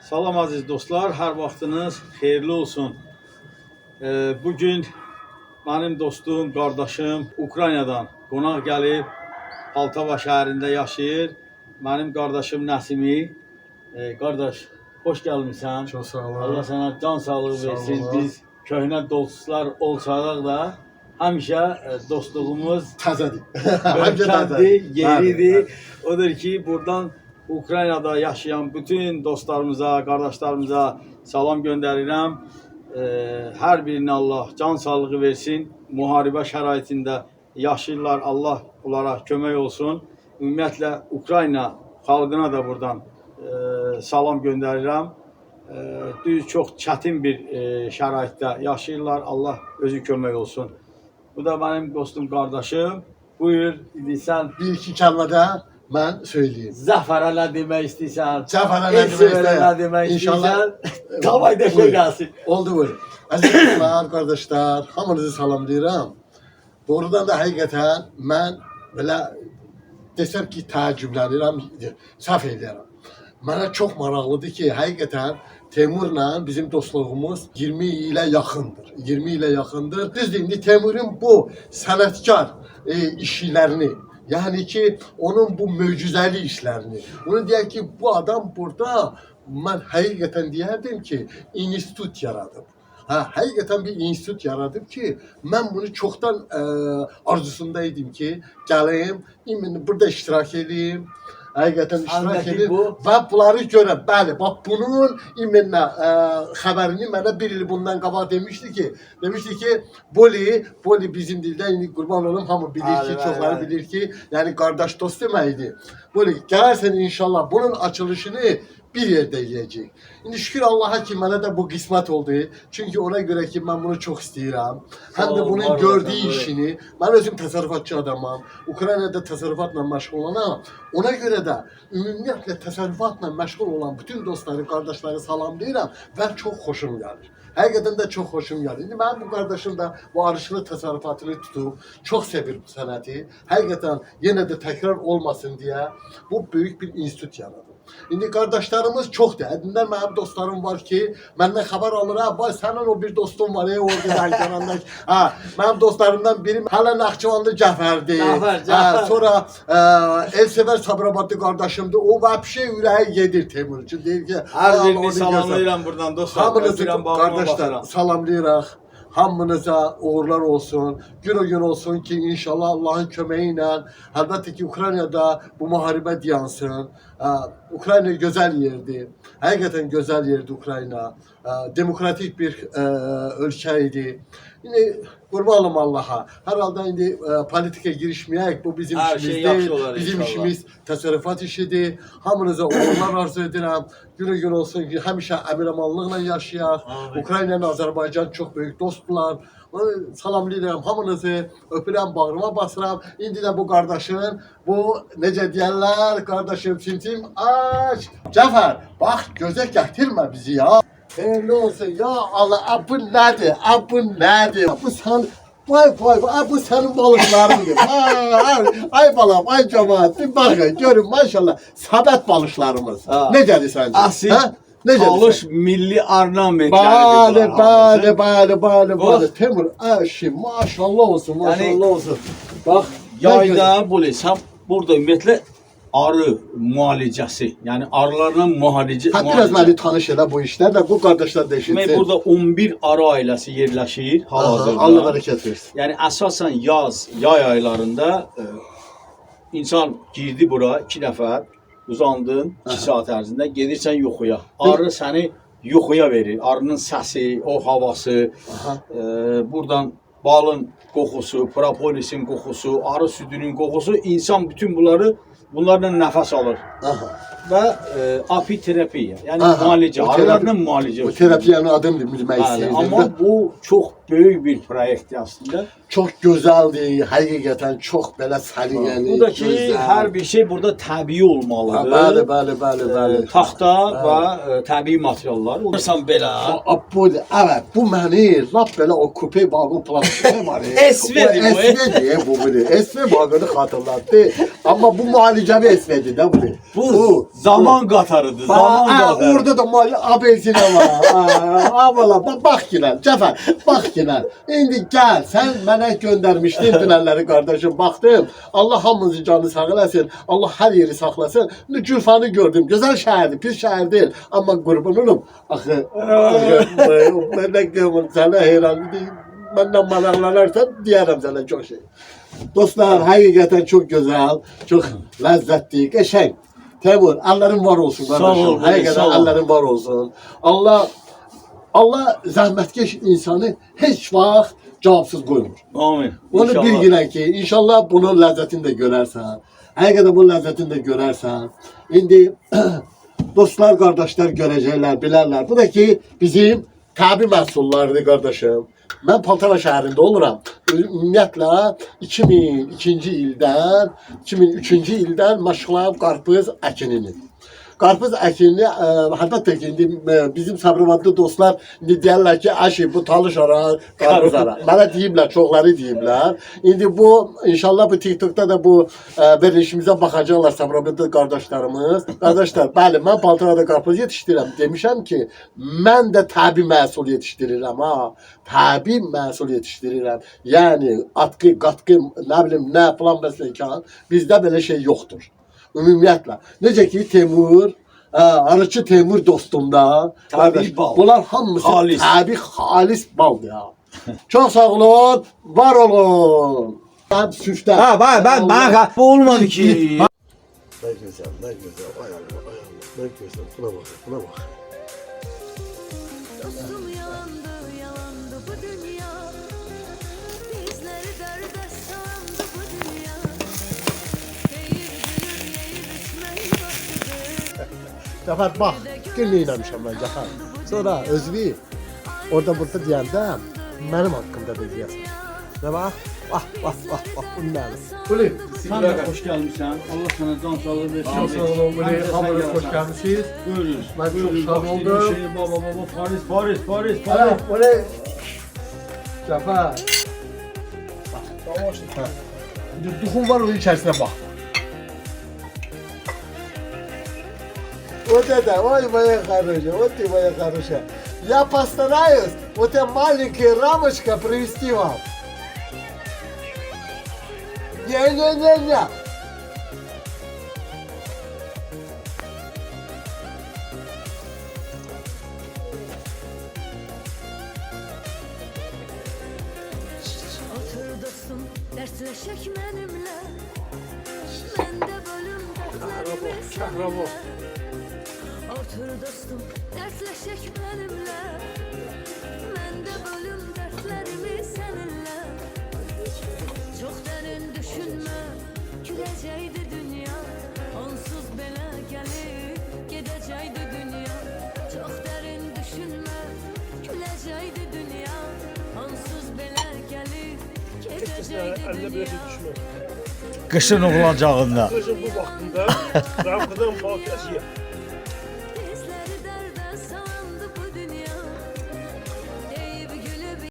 Salam aziz dostlar, hər vaxtınız xeyirli olsun. Bugün benim dostum, qardaşım Ukraynadan qonaq gəlib, Poltava şəhərində yaşayır. Benim qardaşım Nəsimi. Qardaş, xoş gəlmişsən. Çox sağ ol. Allah sana can sağlığı versin. Sağ ol. Biz köhnə dostlar olsaq da həmişə dostluğumuz Təzədir. möhkəmdir, yeridir. Odur ki, buradan Ukraynada yaşayan bütün dostlarımıza, kardeşlerimize salam gönderirəm. Hər birinə Allah can sağlığı versin. Müharibə şəraitində yaşayırlar. Allah onlara kömək olsun. Ümumiyyətlə Ukrayna xalqına da buradan salam gönderirəm. Düz çox çətin bir şəraitdə yaşayırlar. Allah özü kömək olsun. Bu da benim dostum, kardeşim. Buyur, sən Bir iki kəlmədə mən söyleyeyim. Zəfərə nə demək istəyirsən? Zəfərə nə demək istəyirsən? Nə demək İnşallah. istəyirsən? Davay da şey Buyur. gəlsin. Oldu buyur. Əziz dostlar, qardaşlar, hamınızı salamlayıram. Doğrudan da həqiqətən mən belə desəm ki, təəccüblənirəm, səhv edirəm. Mənə çox maraqlıdır ki, həqiqətən Teymurla bizim dostluğumuz 20 ilə yaxındır. 20 ilə yaxındır. Düzdür, indi Teymurun bu sənətkar işlərini, yani ki onun bu möcüzəli işlərini, onu deyək ki, bu adam burada, mən həqiqətən deyərdim ki, institut yaradıb. Həqiqətən bir institut yaradıb ki, mən bunu çoxdan arzusundaydım ki, gəlim, burada iştirak edeyim. Həqiqətən iştirak edir və bunları görə, bəli, bax bunun iminlə xəbərini mənə bir il bundan qabaq demişdi ki, Boli bizim dildə, indi qurban olum, hamı bilir ki, çoxları bilir ki, yəni qardaş dost deməkdir. Boli, gələrsən inşallah bunun açılışını bir yerde yiyecek. Şimdi şükür Allah'a ki bana da bu kısmet oldu. Çünkü ona göre ki ben bunu çok istiyorum. Hem de bunun gördüğü işini, ben özüm tasarrufatçı adamım. Ukrayna'da tasarrufatla meşgul olanam. Ona göre de ümumiyyətlə tasarrufatla meşgul olan bütün dostları, kardeşleri salamlayıram ve çok hoşum gelir. Həqiqətən də çox xoşum gəlir. İndi mənim bu qardaşım da bu arışılı təsərrüfatını tutub, çox sevir bu sənəti. Həqiqətən yenə də təkrar olmasın deyə bu böyük bir institut yaradı. İndi qardaşlarımız çoxdur. Ədindən mənim dostlarım var ki, məndən xəbər alır, vay sənin o bir dostun var, orada Lənkəranda. Mənim dostlarımdan biri hələ Naxçıvanlı Cəfərdir. Sonra Elsevər Sabirabadlı qardaşımdır. O vəbşə ürəyi gedir Teymur üçün. Deyir ki, hər birini salamlayıram buradan dostlar. Hamınızı qardaşlar salamlayırıq. Hamınıza uğurlar olsun. Gün o gün olsun ki inşallah Allah'ın köməyi əlbəttə ki Ukraynada bu müharibə dayansın. Ukrayna gözəl yerdir. Həqiqətən gözəl yerdir Ukrayna. Demokratik bir ölkə idi. Yine qurbanım Allah'a. Herhalde indi politika girişməyək. Bu bizim işimiz değil. Bizim işimiz təsərrüfat işidir. Hamınıza uğurlar arzu edirəm. Günü gün olsun ki həmişə əmin-amanlıqla yaşayaq. Ukrayna ilə Azərbaycan çox böyük dostdular. Salamlayıram hamınızı, öpürəm, bağrıma basıram. İndi də bu qardaşın, bu necə deyərlər, qardaşım simsim aç. Cəfər, bax gözə gətirmə bizi ya. Ne olsun ya Allah, bu nədir? Bu nədir? Bu sən, vay, bu sənin balıqlarındır. Ay balam, ay cəmaat, bir baxın, görün maşallah, səbət balıqlarımız. Necədir səncə? Asil, talış milli ornamentləri. Bəli. Teymur, əşi, maşallah olsun. Bax, yayda Boli, sən burada ümumiyyətlə arı müalicəsi, yəni arılarla müalicə. Biraz məni tanış elə bu işlərlə, bu qardaşlar da eşitsin. Burada 11 arı ailəsi yerləşir hal-hazırda. Allah bərəkət versin. Yəni əsasən yay aylarında insan girdi bura 2 nəfər, uzandın 2 saat ərzində, gedirsən yuxuya. Arı səni yuxuya verir. Arının səsi, o havası, buradan balın qoxusu, propolisin qoxusu, arı südünün qoxusu, insan bütün bunlarla nəfəs alır. Və apiterapiya, yəni müalicə, arılarla müalicə. Bu terapiyanın adını bilmək istəyirdim. Amma bu çox böyük bir proyektdir aslında. Çox gözəldir, həqiqətən çox belə səliqəli. Bu da ki, hər bir şey burada təbii olmalıdır. Bəli. Taxta və təbii materiallar. Olursan belə. Evet, bu məni lap belə o kupe vagon plastik var. SV bu. SV vagonu xatırlatdı. Amma bu müalicəvi SV'dir də bu. Zaman qatarıdır, zaman qatarı. Orada da abelsinə var. Valla bak yine Cəfər, bak yine. İndi gel sen mənə göndərmişdin dünənləri kardeşim. Baktım. Allah hamımızın canı sağ eləsin. Allah her yeri saxlasın. Gülfanı gördüm. Güzel şəhərdir, pis şəhər değil. Ama qurban olum. Axı, mən nə deyim sənə heyran deyim. Məndən maraqlanarsan deyərəm sənə çok şey. Dostlar, həqiqətən çok güzel, çok lezzetli, qəşəng. Temur, Allah'ın var olsun kardeşim. Sağ ol, Hakikaten sağ ol. Allah'ın var olsun. Allah zahmetkeş insanı hiç vaxt cevapsız koymur. Amin. Onu İnşallah. bilgilen ki inşallah bunun lezzetini de görersen. Hakikaten bunun lezzetini de görersen. Şimdi dostlar, kardeşler görecekler, bilərlər. Bu da ki bizim tabi məhsullardır kardeşim. Ben Paltara şəhərində oluram. Ümumiyyətlə 2002-ci ildən, 2003-cü ildən məşğulam qarpız əkinini. Qarpız əkinini, əlbəttə ki, indi bizim Sabirabadlı dostlar indi deyirlər ki, əşi bu talış ara, qarpız ara. Mənə deyiblər, çoxları deyiblər. İndi bu, inşallah bu TikTok'da da bu verilişimizə baxacaqlar Sabirabadlı qardaşlarımız. Qardaşlar, bəli, mən Paltarada qarpız yetişdirirəm. Demişəm ki, mən də tabi məhsul yetişdirirəm, ha. Tabi məhsul yetişdirirəm. Yəni, atqı, qatqı, nə bilim, nə falan məsələn, bizdə belə şey yoxdur. Ümumiyyətlə. Necə ki Temur, arıçı Temur dostumda. Tabii bal. Bunlar hamısı Halis. tabi halis bal ya. Çok sağ olun, var olun. Ben süften. Ha ben bu olmadı ki. Ne güzel, ne güzel. Ay Allah, ay Allah. Ne güzel. Buna bak, buna bak. Dostum yandı, yalandı bu dünya. Bizleri derde sandı bu dünya. Değil gülüm, yeyip içmeyi başladı. Cəfər bak, günlük inanmışam ben Cəfər. Sonra özü orada burada deyəndə mənim haqqımda da deyəsən. Ne bak? Bak, bu nədir? Buyurun. Sen de hoş gelmişsin. Allah sana can sağlığı versin. Çok sağ olun, hamınız hoş geldiniz. Buyurun. Ben çok Buyurun. sağ Bak, oldum. şey, baba, Paris. Hadi, bu ne? Cəfər. Bak, duxun var onun içerisine bak. Вот это, ой, моя хорошая, вот ты моя хорошая. Я постараюсь вот эта маленькая рамочка привезти вам. Не. Otur dostum, dersleşek benimle. Ben de bölüm dertlerimi seninle. Otur dostum, dersleşek benimle. Ben de bölüm dertlerimi seninle. Çok derin düşünme, güləcəkdi dünya. Onsuz belə gəlib, gedəcəkdi dünya. Çok derin düşünme, güləcəkdi dünya. Onsuz belə gəlib, gedəcəkdi dünya. Kışın olacağında. Kışın bu vaxtında Ramazan balkası